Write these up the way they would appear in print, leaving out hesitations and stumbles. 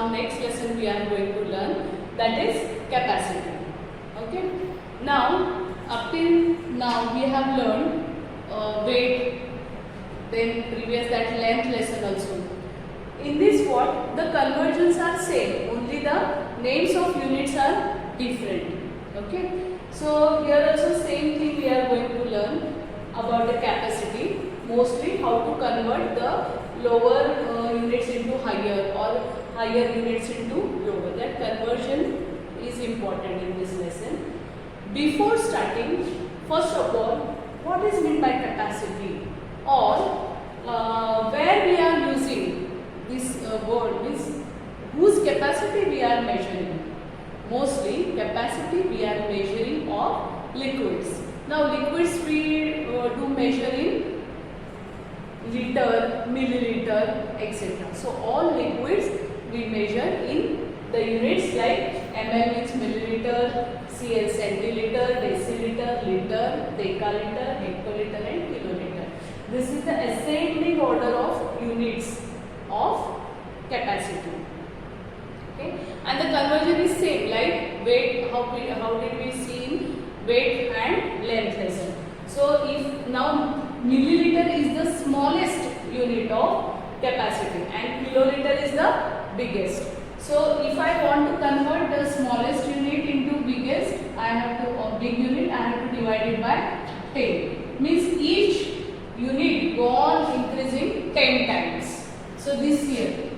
now next lesson we are going to learn, that is capacity. Okay. Now up till now we have learned weight, then previous that length lesson also. In this what the conversions are same, only the names of units are different. Okay. So here also same thing we are going to learn about the capacity, mostly how to convert the lower units into higher or higher units into lower. That conversion is important in this lesson. Before starting, first of all, what is meant by capacity, or where we are using this word, means whose capacity we are measuring. Mostly capacity we are measuring of liquids. Now liquids we do measure in liter, milliliter, etc. So all liquids we measure in the units like ml means milliliter, cl centiliter, deciliter, liter, decaliter, hectoliter and kiloliter. This is the ascending order of units of capacity. Okay. And the conversion is same like weight, how did we see in weight and length lesson. So if now milliliter is the smallest unit of capacity and kiloliter is the biggest. So if I want to convert the smallest unit into biggest, I have to, or big unit, I have to divide it by 10. Means each unit go on increasing 10 times. So this here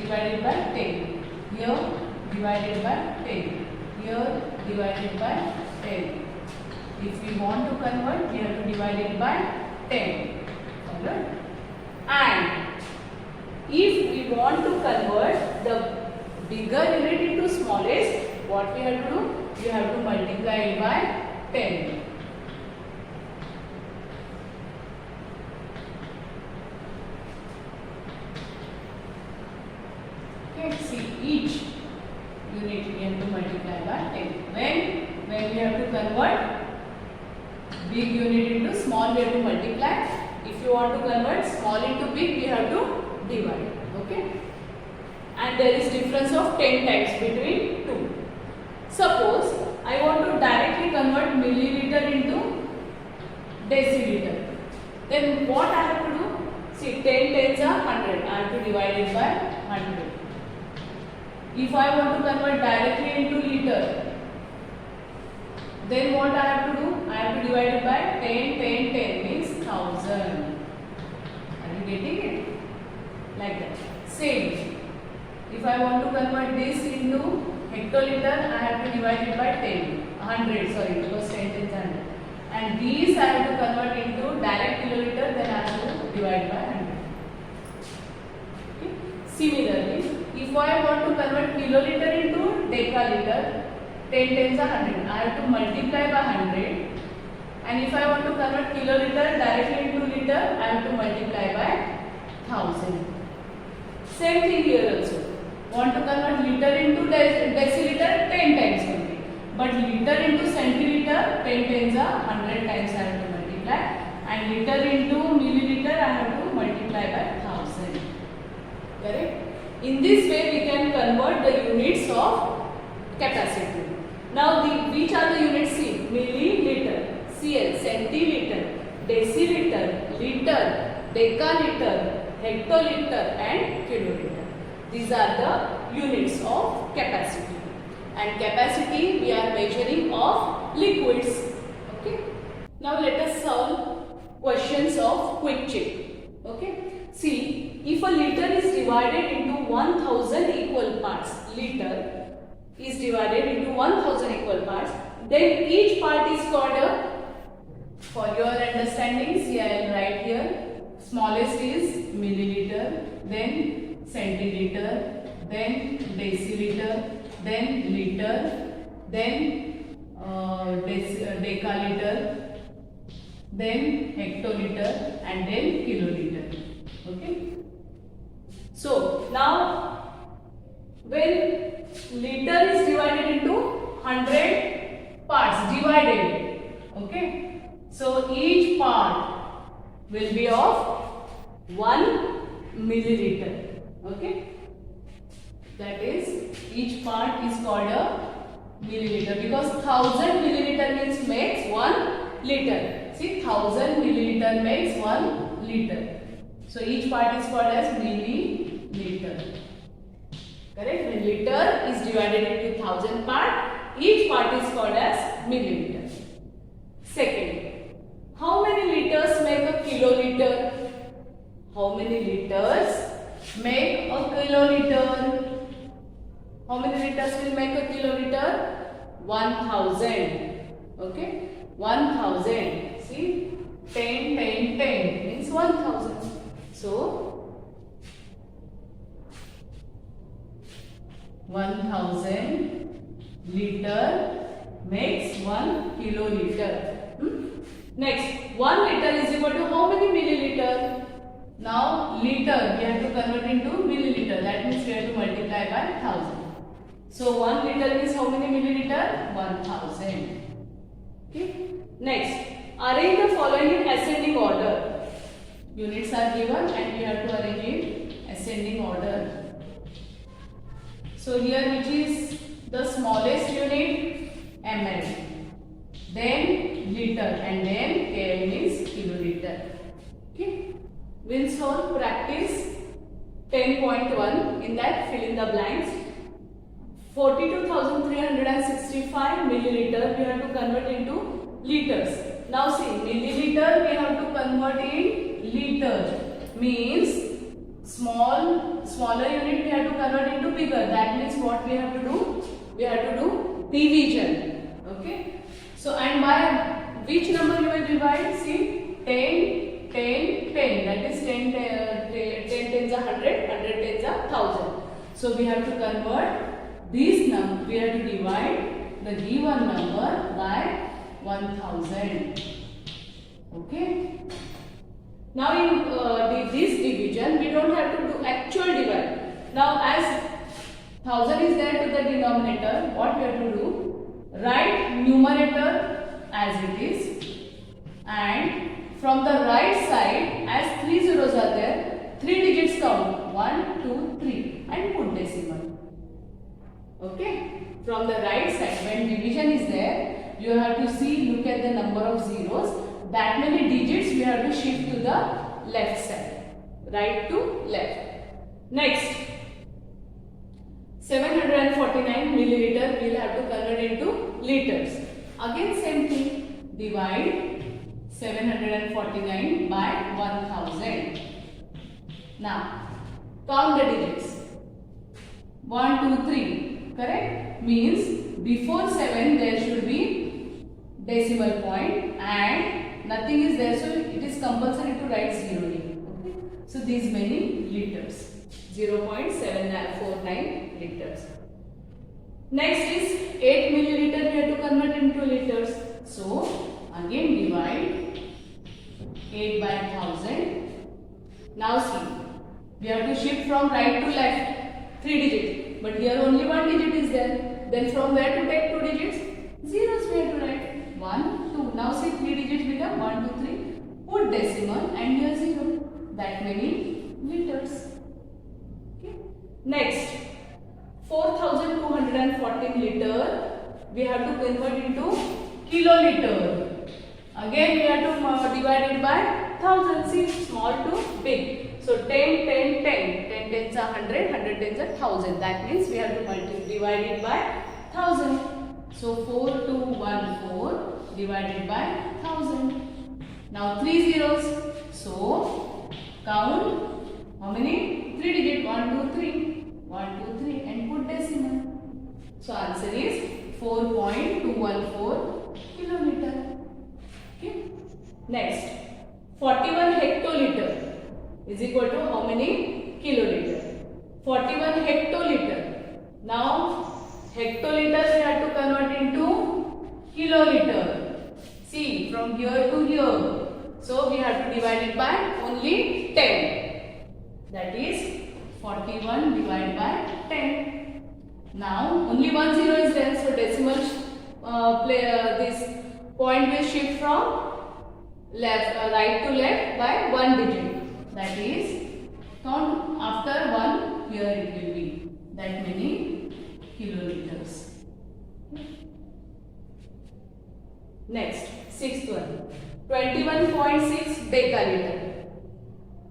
divided by 10, here divided by 10, here divided by 10. If we want to convert, we have to divide it by 10. Alright? And if we want to convert the bigger unit into smallest, what we have to do? We have to multiply it by 10. Okay, see each unit we have to multiply by 10. When we have to convert big unit into small, we have to multiply. If you want to convert small into big, we have to divide. Okay. And there is difference of 10 times between two. Suppose I want to directly convert milliliter into deciliter. Then what I have to do? See, 10 tens are 100. I have to divide it by 100. If I want to convert directly into liter, then what I have to do? I have to divide it by 10, 10, 10 means 1000. Are you getting it? Like that. Same. If I want to convert this into hectoliter, I have to divide it by 10. 100, sorry, because 10 is 100. And these I have to convert into direct kiloliter, then I have to divide by 100. Okay. Similarly, if I want to convert kiloliter into decaliter, 10 tens are 100. I have to multiply by 100. And if I want to convert kiloliter directly into liter, I have to multiply by 1000. Same thing here also. Want to convert liter into deciliter, 10 times only. But liter into centiliter, 10 tens are 100 times I have to multiply. And liter into milliliter, I have to multiply by 1000. Correct? In this way, we can convert the units of capacity. Now, which are the units? See, milliliter, cl, centiliter, deciliter, liter, decaliter, hectoliter and kiloliter. These are the units of capacity. And capacity we are measuring of liquids. Okay. Now let us solve questions of quick check. Okay. See, if a liter is divided into 1000 equal parts, liter is divided into 1000 equal parts, then each part is called a, for your understanding, see I will write here. Smallest is milliliter, then centiliter, then deciliter, then liter, then decaliter, then hectoliter and then kiloliter. Okay. So now when liter is divided into 100 parts, divided. Okay. So each part will be of 1 milliliter. Okay. That is, each part is called a milliliter, because 1000 milliliter makes 1 liter. See, 1000 milliliter makes 1 liter. So each part is called as milliliter. Correct? When liter is divided into 1000 part, each part is called as milliliter. Second, how many liters make a kiloliter? How many liters make a kiloliter? How many liters will make a kiloliter? 1000. Okay? 1000. See? 10, 10, 10 means 1000. So, 1000 liter makes 1 kiloliter. Next, 1 liter is equal to how many milliliter? Now, liter we have to convert into milliliter. That means we have to multiply by 1000. So 1 liter means how many milliliter? 1000. Okay. Next, arrange the following in ascending order. Units are given and we have to arrange in ascending order. So here, which is the smallest unit? ml. Then liter, and then kl means kiloliter. Okay. We'll solve practice 10.1. In that, fill in the blanks. 42,365 milliliter we have to convert into liters. Now see, milliliter we have to convert in liter. Means smaller unit we have to convert into bigger. That means what we have to do? We have to do division. Okay. So and by which number you will divide? See, 10, 10, 10. That is 10 tens are 100, 100 tens are 1000. So we have to convert this number, we have to divide the given number by 1000. Okay. Now in this division, we don't have to do actual divide. Now as 1000 is there to the denominator, what we have to do? Write numerator as it is, and from the right side, as 3 zeros are there, 3 digits count, 1, 2, 3, and put decimal. Okay. From the right side, when division is there, you have to see, look at the number of zeros. That many digits we have to shift to the left side, right to left. Next, 749 milliliter we will have to convert into liters. Again same thing, divide 749 by 1000. Now, count the digits. 1, 2, 3, correct? Means before 7 there should be decimal point and nothing is there, so it is compulsory to write 0 here. Okay? So these many liters, 0.749 liters. Next is 8 milliliter we have to convert into liters. So again divide 8 by 1000. Now see, we have to shift from right to left, 3 digits, but here only 1 digit is there. Then from where to take 2 digits? Zeros we have to write, 1, 2. Now see, 3 digits become 1, 2, 3. Put decimal and here 0. That many liters. Okay. Next, 4214 liter we have to convert into kiloliter. Again we have to divide it by 1000. See, small to big. So 10, 10, 10. 10 tens are 100, 100 tens are 1000. That means we have to divide it by 1000. So 4214 divided by 1000. Now 3 zeros. So count how many? 3 digit. 1, 2, 3. 1, 2, 3 and put decimal. So answer is 4.214 kiloliter. Okay. Next, 41 hectoliter is equal to how many kiloliter? 41 hectoliter. Now hectoliter we have to convert into kiloliter. See, from here to here. So we have to divide it by only 10. That is 41 divided by 10. Now only 1 0 is there, so decimal this point will shift from right to left by 1 digit. That is, count after 1, here it will be. that many kiloliters. Next, sixth one, 21.6 decaliter.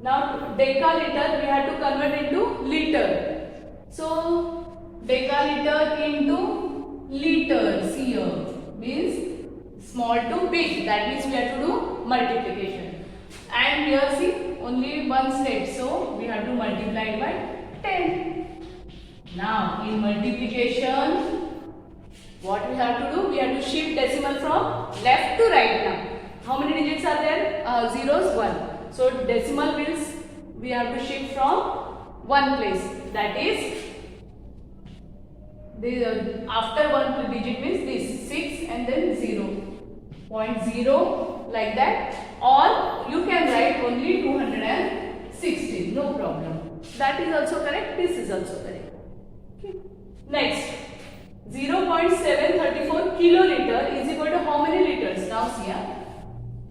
Now decaliter we have to convert into liter. So decaliter into liters here means small to big. That means we have to do multiplication. And here see only one step, so we have to multiply it by 10. Now in multiplication, what we have to do? We have to shift decimal from left to right now. How many digits are there? Zeros, 1. So decimal means we have to shift from one place. That is, after one digit means this 6 and then 0. 0.0 like that. Or you can write only 216. No problem. That is also correct. This is also correct. Okay. Next. 0.734 kiloliter is equal to how many liters? Now see here.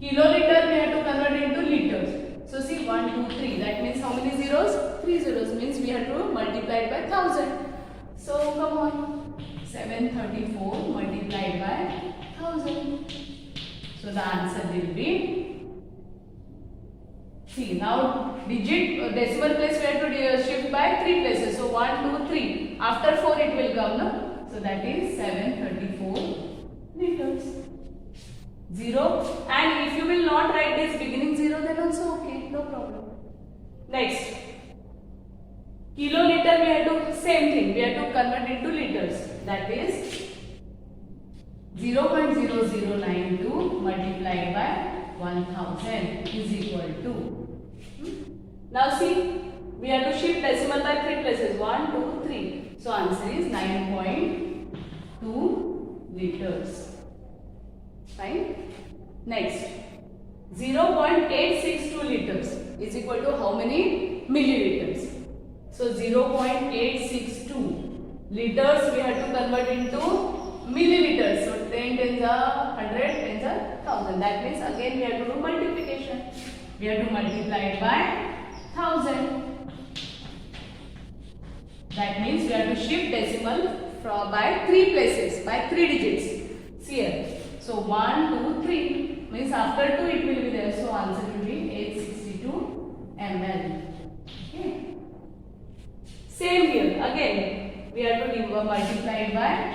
Kiloliter we have to convert into liters. So see 1, 2, 3. That means how many zeros? 3 zeros means we have to multiply it by 1000. So come on. 734 multiplied by 1000. So the answer will be, see now digit decimal place we have to shift by 3 places. So 1, 2, 3. After 4 it will come, no? So that is 734 liters. 0. And if you will not write this beginning 0, then also okay, no problem. Next, kiloliter we have to same thing. We have to convert into liters. That is 0.0092 multiplied by 1000 is equal to. Now see, we have to shift decimal by 3 places. 1, 2, 3. So answer is 9.2 liters. Fine. Next, 0.862 liters is equal to how many milliliters? So 0.862 liters we have to convert into milliliters. So 10 tens are 100, 10s are 1000. That means again we have to do multiplication. We have to multiply it by 1000. That means we have to shift decimal by 3 places, by 3 digits. See here. So 1, 2, 3 means after 2 it will be there. So answer will be 862 ml. Okay. Same here. Again we have to multiply it by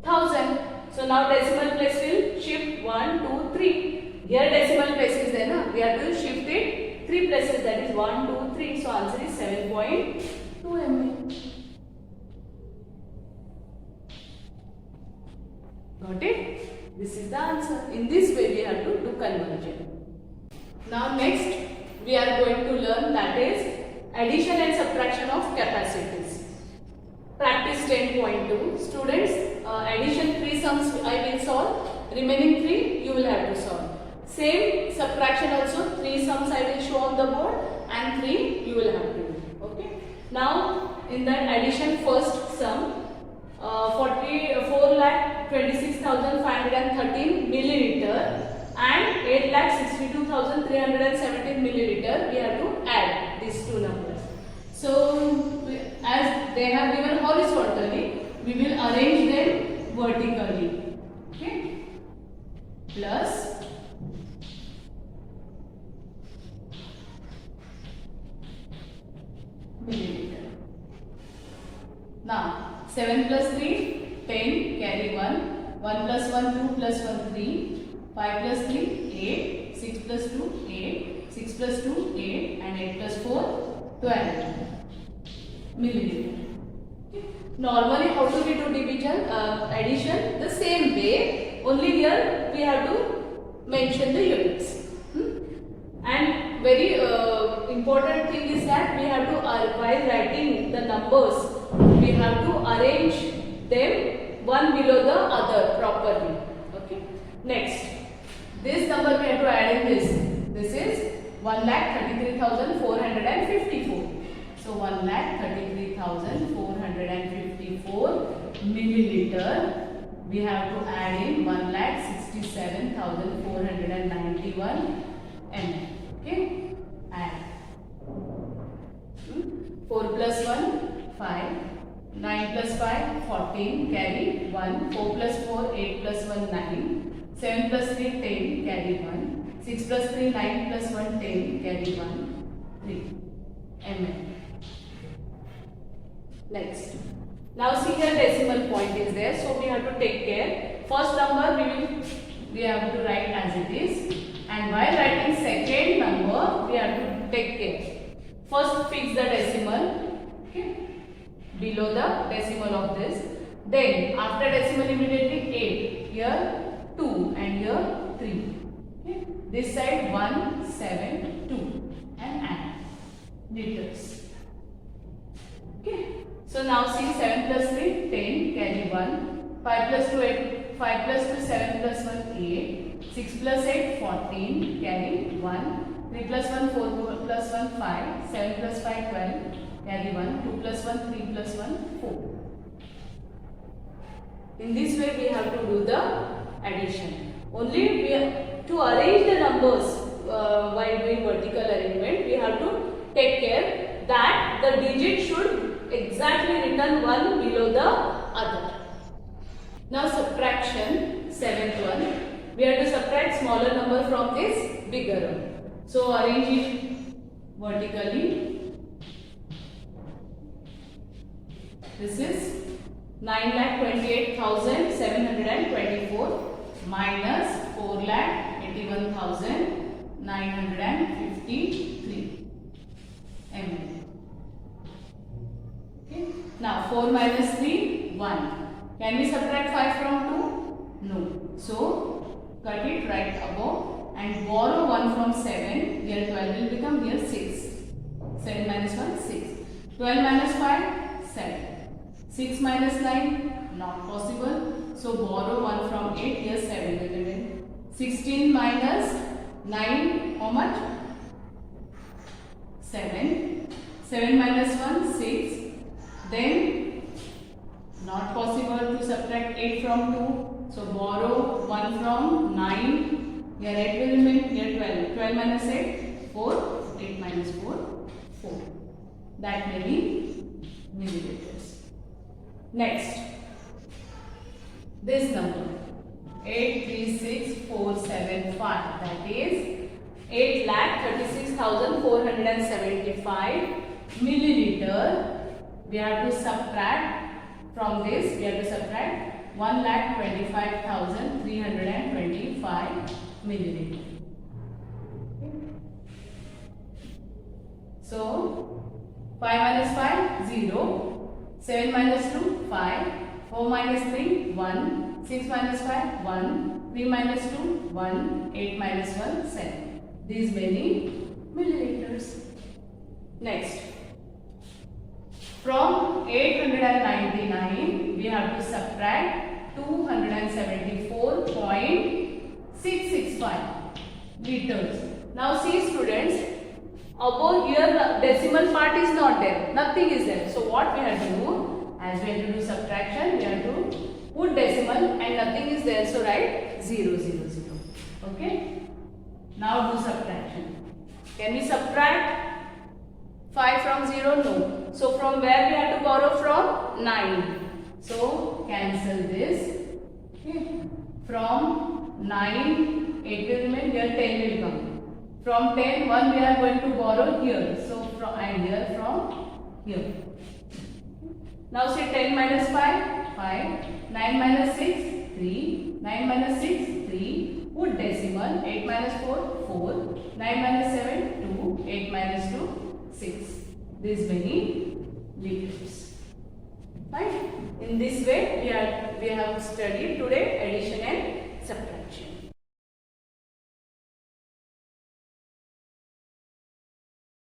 1000. So now decimal place will shift 1, 2, 3. Here decimal place is there, na? We have to shift it 3 places. That is 1, 2, 3. So answer is 7.2 ml. Got it? This is the answer. In this way we have to do conversion. Now next we are going to learn, that is addition and subtraction of capacities. Practice 10.2. Students, addition 3 sums I will solve. Remaining 3 you will have to solve. Same subtraction also, 3 sums I will show on the board and 3 you will have to do. Okay. Now in that addition, first sum, 4,26,513 milliliter and 8,62,317 milliliter. We have to add these two numbers. So as they have given horizontally, we will arrange them vertically. Okay. Plus milliliter. Now 7 plus 3, 10, carry 1, 1 plus 1, 2 plus 1, 3, 5 plus 3, 8, 6 plus 2, 8, 6 plus 2, 8 and 8 plus 4, 12 milliliter. Normally how do we do division, addition? The same way, only here we have to mention the units. And very important thing is that we have to, while writing the numbers, we have to arrange them one below the other properly. Okay. Next, this number we have to add in this. This is 1,33,454. So 1,33,454 milliliter. We have to add in 1,67,491 mn. Okay, add 4 plus 1 5, 9 plus 5 14, carry 1, 4 plus 4 8 plus 1 9, 7 plus 3 10, carry 1, 6 plus 3 9 plus 1 10, carry 1 3 mn. Next, now see here decimal point is there, so we have to take care. First number we have to write as it is, and while writing second number we have to take care. First fix the decimal, okay, below the decimal of this. Then after decimal immediately 8, here 2 and here 3. Okay. This side 1 7 2 and add liters. Okay. So now see 7 plus 3 10, carry 1, 5 plus 2 8, 5 plus 2 7 plus 1 8, 6 plus 8 14, carry 1, 3 plus 1 4 plus 1 5, 7 plus 5 12, carry 1, 2 plus 1 3 plus 1 4. In this way we have to do the addition. Only we have to arrange the numbers while doing vertical arrangement. We have to take care that the digit should exactly written one below the other. Now subtraction, seventh one. We have to subtract smaller number from this bigger one. So arrange it vertically. This is 9,28,724 minus 4,81,953 ml. Okay. Now 4 minus 3 1. Can we subtract 5 from 2? No. So cut it right above and borrow 1 from 7. Here 12 will become here 6. 7 minus 1 6. 12 minus 5 7. 6 minus 9 not possible. So borrow 1 from 8. Here 7 will remain. 16 minus 9 how much? 7. 7 minus 1 6. Then not possible to subtract 8 from 2. So borrow 1 from 9. Here 8 will remain. Here 12. 12 minus 8 4. 8 minus 4 4. That many milliliters. Next, this number 836,475, that is 8,36,475 milliliter. We have to subtract from this. We have to subtract 1,25,325 milliliter. So 5 minus 5 0. 7 minus 2 5. 4 minus 3 1. 6 minus 5 1. 3 minus 2 1. 8 minus 1 7. These many milliliters. Next, from 899 we have to subtract 274.665 liters. Now see students, above here the decimal part is not there, nothing is there. So what we have to do, as we have to do subtraction, we have to put decimal and nothing is there, so write 0 0 0. Okay, now do subtraction. Can we subtract 5 from 0? No. So from where we have to borrow from? 9. So cancel this. Okay. From 9 8 will remain, here 10 will come. From 10 1 we are going to borrow here. So from and here from here. Now say 10 minus 5 5. 9 minus 6 3. 9 minus 6 3. Put decimal. 8 minus 4 4. 9 minus 7 2. 8 minus 2 6. This many liters. Right? In this way we have studied today addition and